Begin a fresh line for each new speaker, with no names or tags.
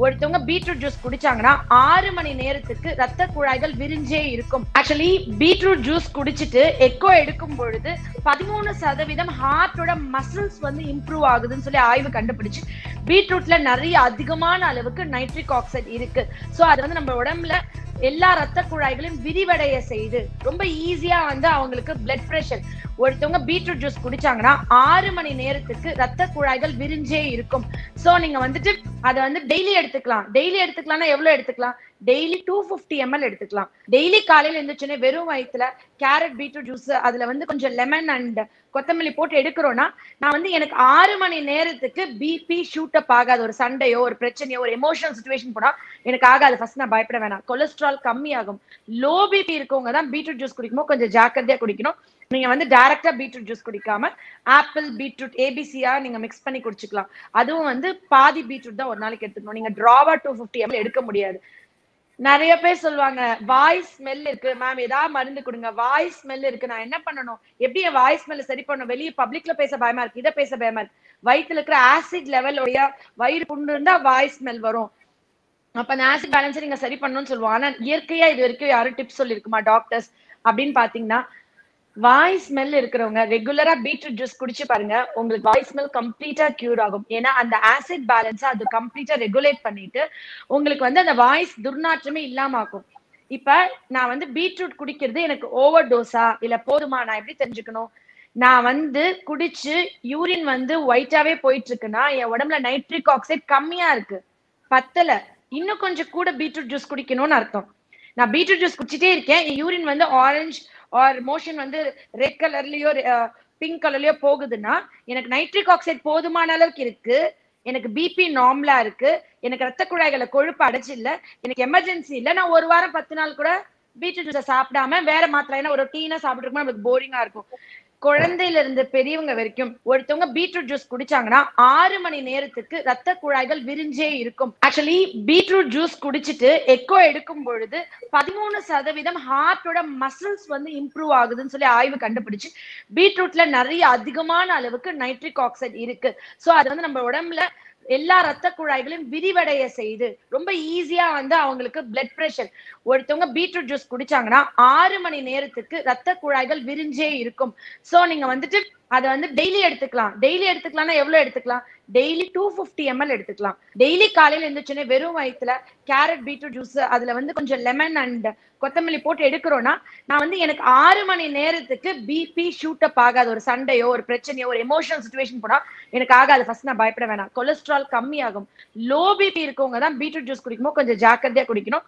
ஒருத்தவங்க beetroot juice குடிச்சாங்கன்னா 6 மணி நேரத்துக்கு ரத்த குழாய்கள் விரிஞ்சே இருக்கும். ஆக்சுவலி பீட்ரூட் ஜூஸ் குடிச்சிட்டு எக்கோ எடுக்கும் பொழுது 13% ஹார்ட்டோட மசில்ஸ் வந்து இம்ப்ரூவ் ஆகுதுன்னு சொல்லி ஆய்வு கண்டுபிடிச்சு. பீட்ரூட்ல நிறைய அதிகமான அளவுக்கு நைட்ரிக் ஆக்சைடு இருக்கு. சோ அது வந்து நம்ம உடம்புல எல்லா ரத்த குழாய்களையும் விரிவடைய செய்து ரொம்ப ஈஸியா வந்து அவங்களுக்கு பிளட் பிரஷர். ஒருத்தவங்க பீட்ரூட் ஜூஸ் குடிச்சாங்கன்னா 6 மணி நேரத்துக்கு ரத்த குழாய்கள் விரிஞ்சே இருக்கும். சோ நீங்க வந்துட்டு அதை வந்து டெய்லி எடுத்துக்கலாம். டெய்லி எடுத்துக்கலாம்னா எவ்வளவு எடுத்துக்கலாம்? டெய்லி 250 ml எடுத்துக்கலாம். டெய்லி காலையில எழுந்துச்சுன்னு வெறும் வயிற்றுல கேரட் பீட்ரூட் ஜூஸ் அதுல வந்து கொஞ்சம் லெமன் அண்ட் கொத்தமல்லி போட்டு எடுக்கிறோம்னா நான் வந்து எனக்கு 6 மணி நேரத்துக்கு பிபி ஷூட் அப் ஆகாது. ஒரு சண்டையோ ஒரு பிரச்சனையோ ஒரு எமோஷனல் சுச்சுவேஷன் போனா எனக்கு ஆகாது. ஃபர்ஸ்ட் நான் பயப்பட வேணாம். கொலஸ்ட்ரால் கம்மி ஆகும். லோ பிபி இருக்கவங்க தான் பீட்ரூட் ஜூஸ் குடிக்கும்போது கொஞ்சம் ஜாக்கிரதையா குடிக்கணும். நீங்க வந்து டைரக்டா பீட்ரூட் ஜூஸ் குடிக்காம ஆப்பிள் பீட்ரூட் ஏபிசியா நீங்க மிக்ஸ் பண்ணி குடிச்சுக்கலாம். அதுவும் வந்து பாதி பீட்ரூட் தான் ஒரு நாளைக்கு எடுத்துக்கணும். நீங்க டிராவா 250 ml எடுக்க முடியாது. நிறைய பேர் சொல்லுவாங்க வாய் ஸ்மெல் இருக்கு மேம், ஏதாவது மருந்து கொடுங்க, வாய் ஸ்மெல் இருக்கு, நான் என்ன பண்ணணும், எப்படி என் வாய் ஸ்மெல் சரி பண்ணணும், வெளியே பப்ளிக்ல பேச பயமா இருக்கு, இதை பேச பயமா இருக்கு. வயிற்றுல இருக்கிற ஆசிட் லெவலோடைய வயிறு புண்ணு இருந்தா வாய் ஸ்மெல் வரும். அப்ப அந்த ஆசிட் பேலன்ஸ் நீங்க சரி பண்ணணும்னு சொல்லுவோம். ஆனா இயற்கையா இது வரைக்கும் யாரும் டிப்ஸ் சொல்லிருக்குமா டாக்டர்ஸ் அப்படின்னு பாத்தீங்கன்னா, வாய் ஸ்மெல் இருக்கிறவங்க ரெகுலரா பீட்ரூட் ஜூஸ் குடிச்சு பாருங்க, உங்களுக்கு வாய் ஸ்மெல் கம்ப்ளீட்டா கியூர் ஆகும். ஏன்னா அந்த ஆசிட் பேலன்ஸ் அது கம்ப்ளீட்டா ரெகுலேட் பண்ணிட்டு உங்களுக்கு வந்து அந்த வாய்ஸ் துர்நாற்றமே இல்லாம ஆகும். இப்ப நான் வந்து பீட்ரூட் குடிக்கிறது எனக்கு ஓவர் டோஸா இல்ல போதுமா, நான் எப்படி தெரிஞ்சுக்கணும்? நான் வந்து குடிச்சு யூரின் வந்து ஒயிட்டாவே போயிட்டு இருக்குன்னா என் உடம்புல நைட்ரிக் ஆக்சைடு கம்மியா இருக்கு, பத்தல, இன்னும் கொஞ்சம் கூட பீட்ரூட் ஜூஸ் குடிக்கணும்னு அர்த்தம். நான் பீட்ரூட் ஜூஸ் குடிச்சிட்டே இருக்கேன், என் யூரின் வந்து ஆரஞ்சு ஆர் மோஷன் வந்து ரெட் கலர்லயோ பிங்க் கலர்லயோ போகுதுன்னா எனக்கு நைட்ரிக் ஆக்சைடு போதுமான அளவுக்கு இருக்கு, எனக்கு பிபி நார்மலா இருக்கு, எனக்கு ரத்த குழாய்களை கொழுப்பு அடைச்சு இல்ல, எனக்கு எமர்ஜென்சி இல்ல, நான் ஒரு வாரம் 10 நாள் கூட பீட்ரூட் ஜூஸை சாப்பிடாம வேற மாத்திரை ஏன்னா ஒரு டீனா சாப்பிட்டு நமக்கு போரிங்கா இருக்கும். குழந்தையில இருந்து பெரியவங்க வரைக்கும் ஒருத்தவங்க பீட்ரூட் ஜூஸ் குடிச்சாங்கன்னா 6 மணி நேரத்துக்கு ரத்த குழாய்கள் விரிஞ்சே இருக்கும். ஆக்சுவலி பீட்ரூட் ஜூஸ் குடிச்சிட்டு எக்கோ எடுக்கும் பொழுது 13% ஹார்ட்டோட மசில்ஸ் வந்து இம்ப்ரூவ் ஆகுதுன்னு சொல்லி ஆய்வு கண்டுபிடிச்சு. பீட்ரூட்ல நிறைய அதிகமான அளவுக்கு நைட்ரிக் ஆக்சைடு இருக்கு. சோ அது வந்து நம்ம உடம்புல எல்லா ரத்த குழாய்களையும் விரிவடைய செய்து ரொம்ப ஈஸியா வந்து அவங்களுக்கு பிளட் பிரஷர். ஒருத்தவங்க பீட்ரூட் ஜூஸ் குடிச்சாங்கன்னா 6 மணி நேரத்துக்கு ரத்த குழாய்கள் விரிஞ்சே இருக்கும். சோ நீங்க வந்துட்டு அதை வந்து டெய்லி எடுத்துக்கலாம். டெய்லி எடுத்துக்கலாம்னா எவ்வளவு எடுத்துக்கலாம்? டெய்லி 250 ml எடுத்துக்கலாம். டெய்லி காலையில எழுந்துச்சுன்னு வெறும் வயிற்றுல கேரட் பீட்ரூட் ஜூஸ் அதுல வந்து கொஞ்சம் லெமன் அண்ட் கொத்தமல்லி போட்டு எடுக்கிறோம்னா நான் வந்து எனக்கு 6 மணி நேரத்துக்கு பிபி ஷூட் அப் ஆகாது. ஒரு சண்டையோ ஒரு பிரச்சனையோ ஒரு எமோஷனல் சுச்சுவேஷன் போனா எனக்கு ஆகாது. ஃபர்ஸ்ட் நான் பயப்பட வேணாம். கொலஸ்ட்ரால் கம்மி ஆகும். லோ பிபி இருக்கவங்க தான் பீட்ரூட் ஜூஸ் குடிக்கும்போது கொஞ்சம் ஜாக்கிரதையா குடிக்கணும்.